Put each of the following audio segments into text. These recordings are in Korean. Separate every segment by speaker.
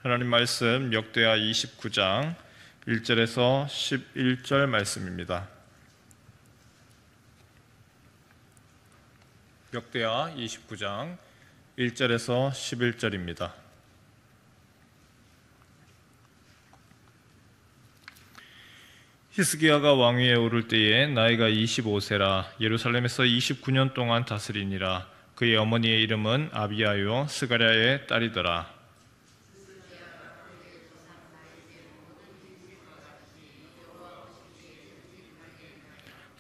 Speaker 1: 하나님 말씀 역대하 29장 1절에서 11절 말씀입니다. 역대하 29장 1절에서 11절입니다. 히스기야가 왕위에 오를 때에 나이가 25세라 예루살렘에서 29년 동안 다스리니라. 그의 어머니의 이름은 아비야요 스가랴의 딸이더라.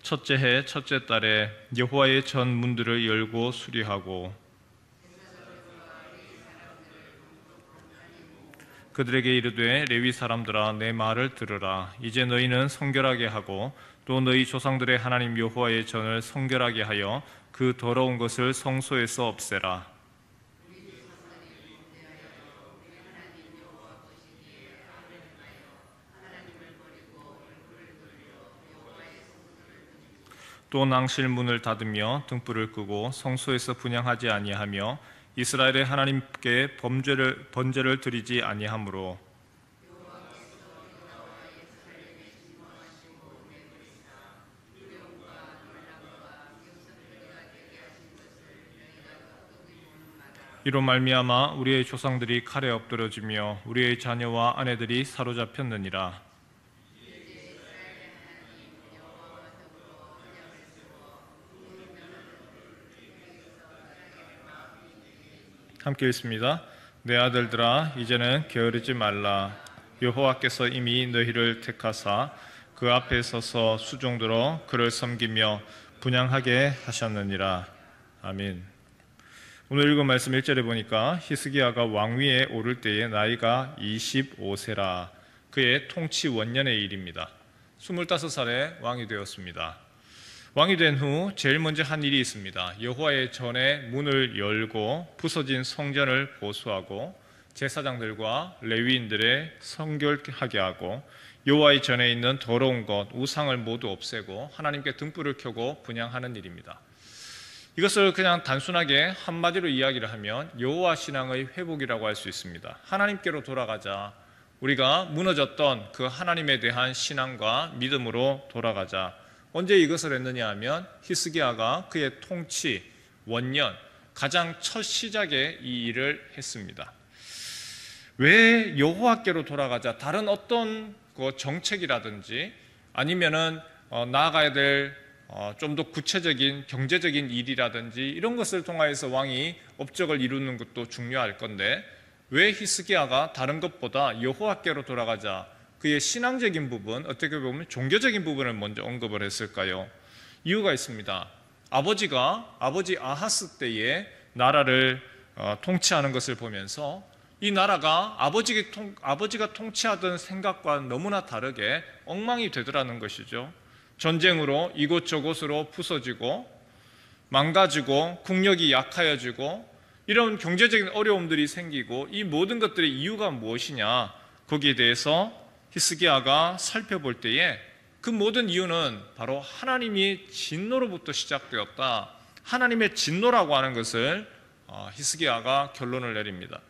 Speaker 1: 첫째 해 첫째 달에 여호와의 전 문들을 열고 수리하고 그들에게 이르되 레위 사람들아 내 말을 들으라. 이제 너희는 성결하게 하고 또 너희 조상들의 하나님 여호와의 전을 성결하게 하여 그 더러운 것을 성소에서 없애라. 또 낭실 문을 닫으며 등불을 끄고 성소에서 분향하지 아니하며 이스라엘의 하나님께 번제를 드리지 아니하므로 이로 말미암아 우리의 조상들이 칼에 엎드러지며 우리의 자녀와 아내들이 사로잡혔느니라. 함께 읽습니다. 내 아들들아 이제는 게으르지 말라. 여호와께서 이미 너희를 택하사 그 앞에 서서 수종들어 그를 섬기며 분향하게 하셨느니라. 아멘. 오늘 읽은 말씀 1절에 보니까 히스기야가 왕위에 오를 때에 나이가 25세라. 그의 통치 원년의 일입니다. 25살에 왕이 되었습니다. 왕이 된 후 제일 먼저 한 일이 있습니다. 여호와의 전의 문을 열고 부서진 성전을 보수하고 제사장들과 레위인들의 성결하게 하고 여호와의 전에 있는 더러운 것, 우상을 모두 없애고 하나님께 등불을 켜고 분향하는 일입니다. 이것을 그냥 단순하게 한마디로 이야기를 하면 여호와 신앙의 회복이라고 할 수 있습니다. 하나님께로 돌아가자. 우리가 무너졌던 그 하나님에 대한 신앙과 믿음으로 돌아가자. 언제 이것을 했느냐 하면 히스기야가 그의 통치 원년 가장 첫 시작에 이 일을 했습니다. 왜 여호와께로 돌아가자? 다른 어떤 정책이라든지 아니면은 나아가야 될 좀 더 구체적인 경제적인 일이라든지 이런 것을 통하여서 왕이 업적을 이루는 것도 중요할 건데 왜 히스기야가 다른 것보다 여호와께로 돌아가자? 그의 신앙적인 부분, 어떻게 보면 종교적인 부분을 먼저 언급을 했을까요? 이유가 있습니다. 아버지 아하스 때에 나라를 통치하는 것을 보면서 이 나라가 아버지가 통치하던 생각과 너무나 다르게 엉망이 되더라는 것이죠. 전쟁으로 이곳저곳으로 부서지고 망가지고 국력이 약하여지고 이런 경제적인 어려움들이 생기고 이 모든 것들의 이유가 무엇이냐? 거기에 대해서 히스기야가 살펴볼 때에 그 모든 이유는 바로 하나님이 진노로부터 시작되었다. 하나님의 진노라고 하는 것을 히스기야가 결론을 내립니다.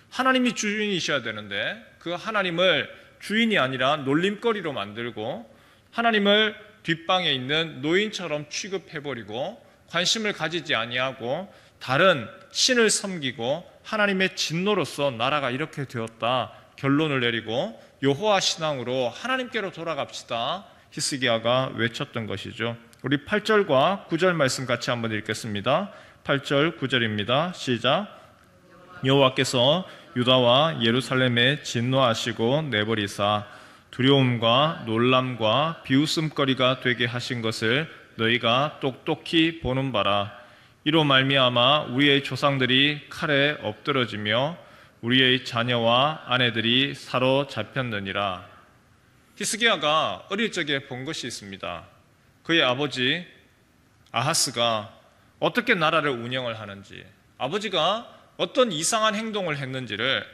Speaker 1: 하나님이 주인이셔야 되는데 그 하나님을 주인이 아니라 놀림거리로 만들고 하나님을 뒷방에 있는 노인처럼 취급해버리고 관심을 가지지 아니하고 다른 신을 섬기고 하나님의 진노로서 나라가 이렇게 되었다. 결론을 내리고 여호와 신앙으로 하나님께로 돌아갑시다. 히스기야가 외쳤던 것이죠. 우리 8절과 9절 말씀 같이 한번 읽겠습니다. 8절 9절입니다. 시작. 여호와께서 유다와 예루살렘에 진노하시고 내버리사 두려움과 놀람과 비웃음거리가 되게 하신 것을 너희가 똑똑히 보는 바라. 이로 말미암아 우리의 조상들이 칼에 엎드러지며 우리의 자녀와 아내들이 사로잡혔느니라. 히스기야가 어릴 적에 본 것이 있습니다. 그의 아버지 아하스가 어떻게 나라를 운영을 하는지, 아버지가 어떤 이상한 행동을 했는지를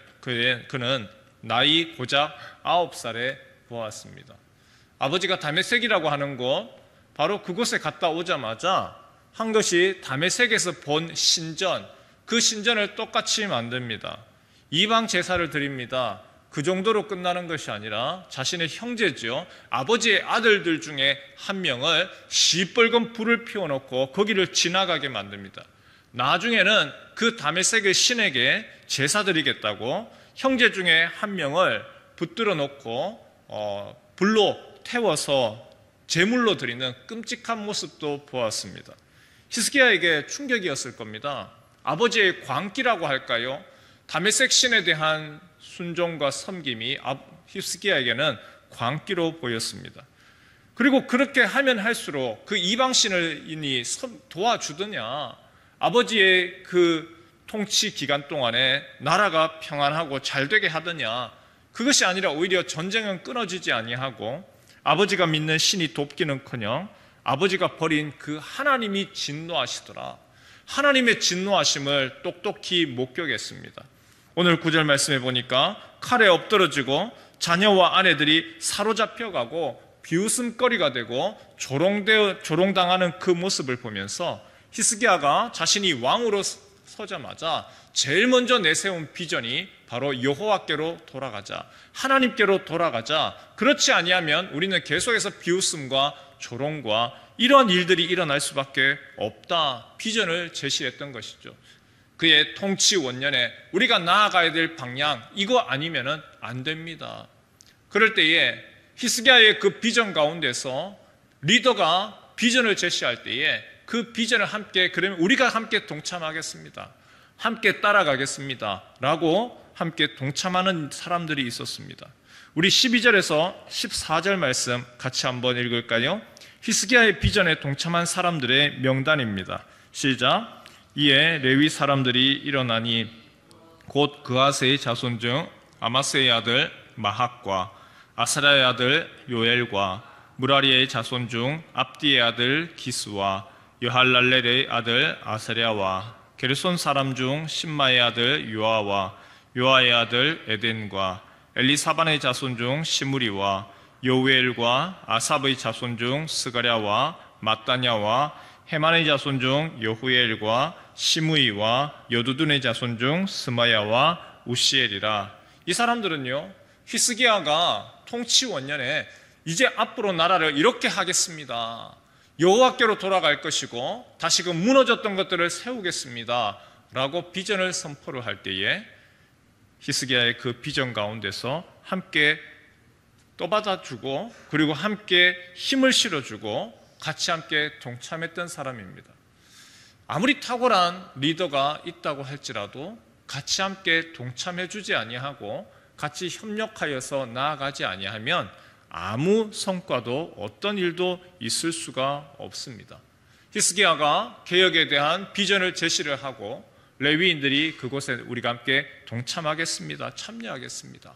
Speaker 1: 그는 나이 고작 9살에 보았습니다. 아버지가 다메섹이라고 하는 곳, 바로 그곳에 갔다 오자마자 한 것이 다메섹에서 본 신전, 그 신전을 똑같이 만듭니다. 이방 제사를 드립니다. 그 정도로 끝나는 것이 아니라 자신의 형제죠, 아버지의 아들들 중에 한 명을 시뻘건 불을 피워놓고 거기를 지나가게 만듭니다. 나중에는 그 다메섹의 신에게 제사 드리겠다고 형제 중에 한 명을 붙들어 놓고 불로 태워서 제물로 드리는 끔찍한 모습도 보았습니다. 히스기야에게 충격이었을 겁니다. 아버지의 광기라고 할까요? 다메섹 신에 대한 순종과 섬김이 히스기야에게는 광기로 보였습니다. 그리고 그렇게 하면 할수록 그 이방신을 도와주더냐, 아버지의 그 통치 기간 동안에 나라가 평안하고 잘되게 하더냐, 그것이 아니라 오히려 전쟁은 끊어지지 아니하고 아버지가 믿는 신이 돕기는커녕 아버지가 버린 그 하나님이 진노하시더라. 하나님의 진노하심을 똑똑히 목격했습니다. 오늘 9절 말씀해 보니까 칼에 엎드러지고 자녀와 아내들이 사로잡혀가고 비웃음거리가 되고 조롱당하는 그 모습을 보면서 히스기야가 자신이 왕으로 서자마자 제일 먼저 내세운 비전이 바로 여호와께로 돌아가자, 하나님께로 돌아가자. 그렇지 아니하면 우리는 계속해서 비웃음과 조롱과 이러한 일들이 일어날 수밖에 없다, 비전을 제시했던 것이죠. 그의 통치 원년에 우리가 나아가야 될 방향, 이거 아니면 안 됩니다. 그럴 때에 히스기야의 그 비전 가운데서 리더가 비전을 제시할 때에 그 비전을 함께, 그러면 우리가 함께 동참하겠습니다, 함께 따라가겠습니다 라고 함께 동참하는 사람들이 있었습니다. 우리 12절에서 14절 말씀 같이 한번 읽을까요? 히스기야의 비전에 동참한 사람들의 명단입니다. 시작. 이에 레위 사람들이 일어나니 곧 그아세의 자손 중 아마스의 아들 마학과 아사랴의 아들 요엘과 무라리의 자손 중 압디의 아들 기스와 여할랄렐의 아들 아사랴와 게르손 사람 중 심마의 아들 요아와 요아의 아들 에덴과 엘리사반의 자손 중 시므리와 요우엘과 아삽의 자손 중 스가랴와 마따냐와 헤만의 자손 중 여후엘과 시므이와 여두둔의 자손 중 스마야와 우시엘이라. 이 사람들은요, 히스기야가 통치 원년에 이제 앞으로 나라를 이렇게 하겠습니다, 여호와께로 돌아갈 것이고 다시금 무너졌던 것들을 세우겠습니다 라고 비전을 선포를 할 때에 히스기야의 그 비전 가운데서 함께 떠받아주고 그리고 함께 힘을 실어주고 같이 함께 동참했던 사람입니다. 아무리 탁월한 리더가 있다고 할지라도 같이 함께 동참해주지 아니하고 같이 협력하여서 나아가지 아니하면 아무 성과도 어떤 일도 있을 수가 없습니다. 히스기야가 개혁에 대한 비전을 제시를 하고 레위인들이 그곳에 우리가 함께 동참하겠습니다, 참여하겠습니다.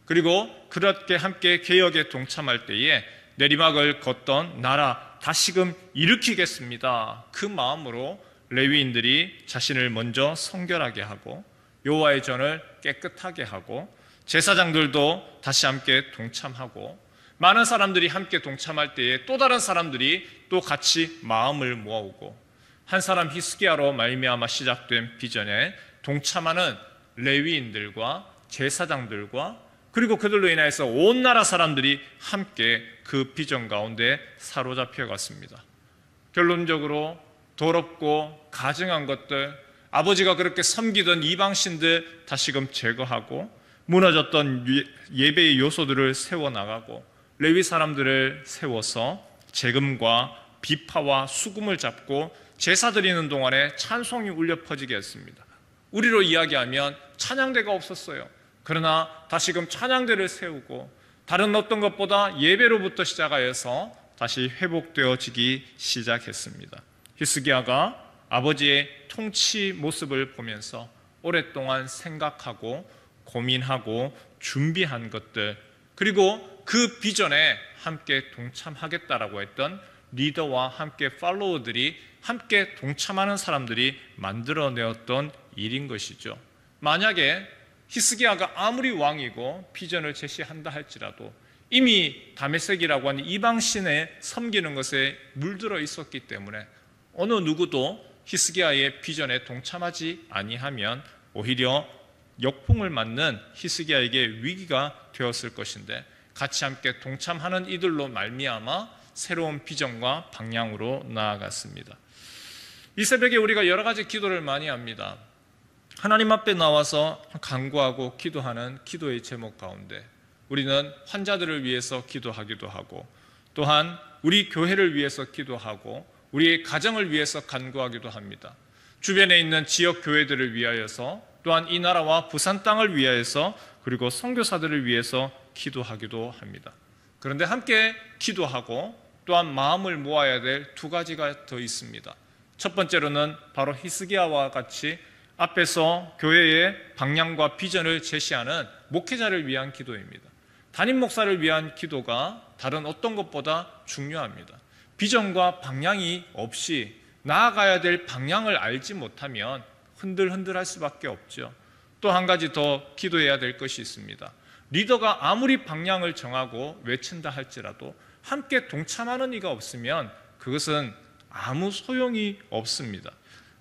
Speaker 1: 그리고 그렇게 함께 개혁에 동참할 때에 내리막을 걷던 나라 다시금 일으키겠습니다, 그 마음으로 레위인들이 자신을 먼저 성결하게 하고 여호와의 전을 깨끗하게 하고 제사장들도 다시 함께 동참하고 많은 사람들이 함께 동참할 때에 또 다른 사람들이 또 같이 마음을 모아오고 한 사람 히스기야로 말미암아 시작된 비전에 동참하는 레위인들과 제사장들과 그리고 그들로 인해서 온 나라 사람들이 함께 그 비전 가운데 사로잡혀 갔습니다. 결론적으로 더럽고 가증한 것들, 아버지가 그렇게 섬기던 이방신들 다시금 제거하고 무너졌던 예배의 요소들을 세워나가고 레위 사람들을 세워서 재금과 비파와 수금을 잡고 제사 드리는 동안에 찬송이 울려 퍼지게 했습니다. 우리로 이야기하면 찬양대가 없었어요. 그러나 다시금 찬양대를 세우고 다른 어떤 것보다 예배로부터 시작하여서 다시 회복되어지기 시작했습니다. 히스기야가 아버지의 통치 모습을 보면서 오랫동안 생각하고 고민하고 준비한 것들, 그리고 그 비전에 함께 동참하겠다라고 했던 리더와 함께 팔로워들이 함께 동참하는 사람들이 만들어내었던 일인 것이죠. 만약에 히스기야가 아무리 왕이고 비전을 제시한다 할지라도 이미 다메섹이라고 하는 이방신에 섬기는 것에 물들어 있었기 때문에 어느 누구도 히스기야의 비전에 동참하지 아니하면 오히려 역풍을 맞는 히스기야에게 위기가 되었을 것인데 같이 함께 동참하는 이들로 말미암아 새로운 비전과 방향으로 나아갔습니다. 이 새벽에 우리가 여러 가지 기도를 많이 합니다. 하나님 앞에 나와서 간구하고 기도하는 기도의 제목 가운데 우리는 환자들을 위해서 기도하기도 하고 또한 우리 교회를 위해서 기도하고 우리의 가정을 위해서 간구하기도 합니다. 주변에 있는 지역 교회들을 위하여서 또한 이 나라와 부산 땅을 위하여서 그리고 선교사들을 위해서 기도하기도 합니다. 그런데 함께 기도하고 또한 마음을 모아야 될 두 가지가 더 있습니다. 첫 번째로는 바로 히스기야와 같이 앞에서 교회의 방향과 비전을 제시하는 목회자를 위한 기도입니다. 담임 목사를 위한 기도가 다른 어떤 것보다 중요합니다. 비전과 방향이 없이 나아가야 될 방향을 알지 못하면 흔들흔들할 수밖에 없죠. 또 한 가지 더 기도해야 될 것이 있습니다. 리더가 아무리 방향을 정하고 외친다 할지라도 함께 동참하는 이가 없으면 그것은 아무 소용이 없습니다.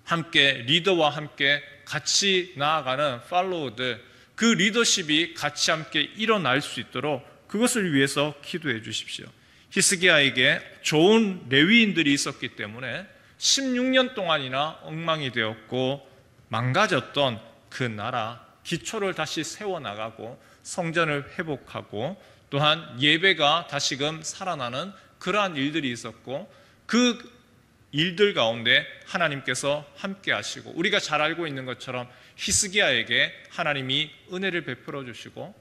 Speaker 1: 함께 리더와 함께 같이 나아가는 팔로워들, 그 리더십이 같이 함께 일어날 수 있도록 그것을 위해서 기도해 주십시오. 히스기야에게 좋은 레위인들이 있었기 때문에 16년 동안이나 엉망이 되었고 망가졌던 그 나라 기초를 다시 세워나가고 성전을 회복하고 또한 예배가 다시금 살아나는 그러한 일들이 있었고 그 일들 가운데 하나님께서 함께 하시고 우리가 잘 알고 있는 것처럼 히스기야에게 하나님이 은혜를 베풀어 주시고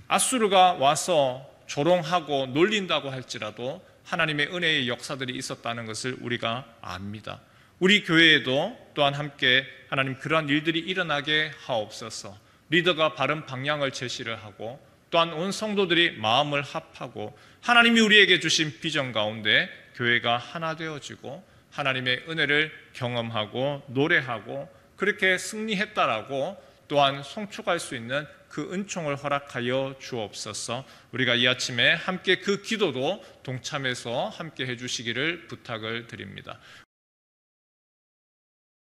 Speaker 1: 아수르가 와서 조롱하고 놀린다고 할지라도 하나님의 은혜의 역사들이 있었다는 것을 우리가 압니다. 우리 교회에도 또한 함께 하나님 그러한 일들이 일어나게 하옵소서. 리더가 바른 방향을 제시를 하고 또한 온 성도들이 마음을 합하고 하나님이 우리에게 주신 비전 가운데 교회가 하나 되어지고 하나님의 은혜를 경험하고 노래하고 그렇게 승리했다라고 또한 송축할 수 있는 그 은총을 허락하여 주옵소서. 우리가 이 아침에 함께 그 기도도 동참해서 함께 해주시기를 부탁을 드립니다.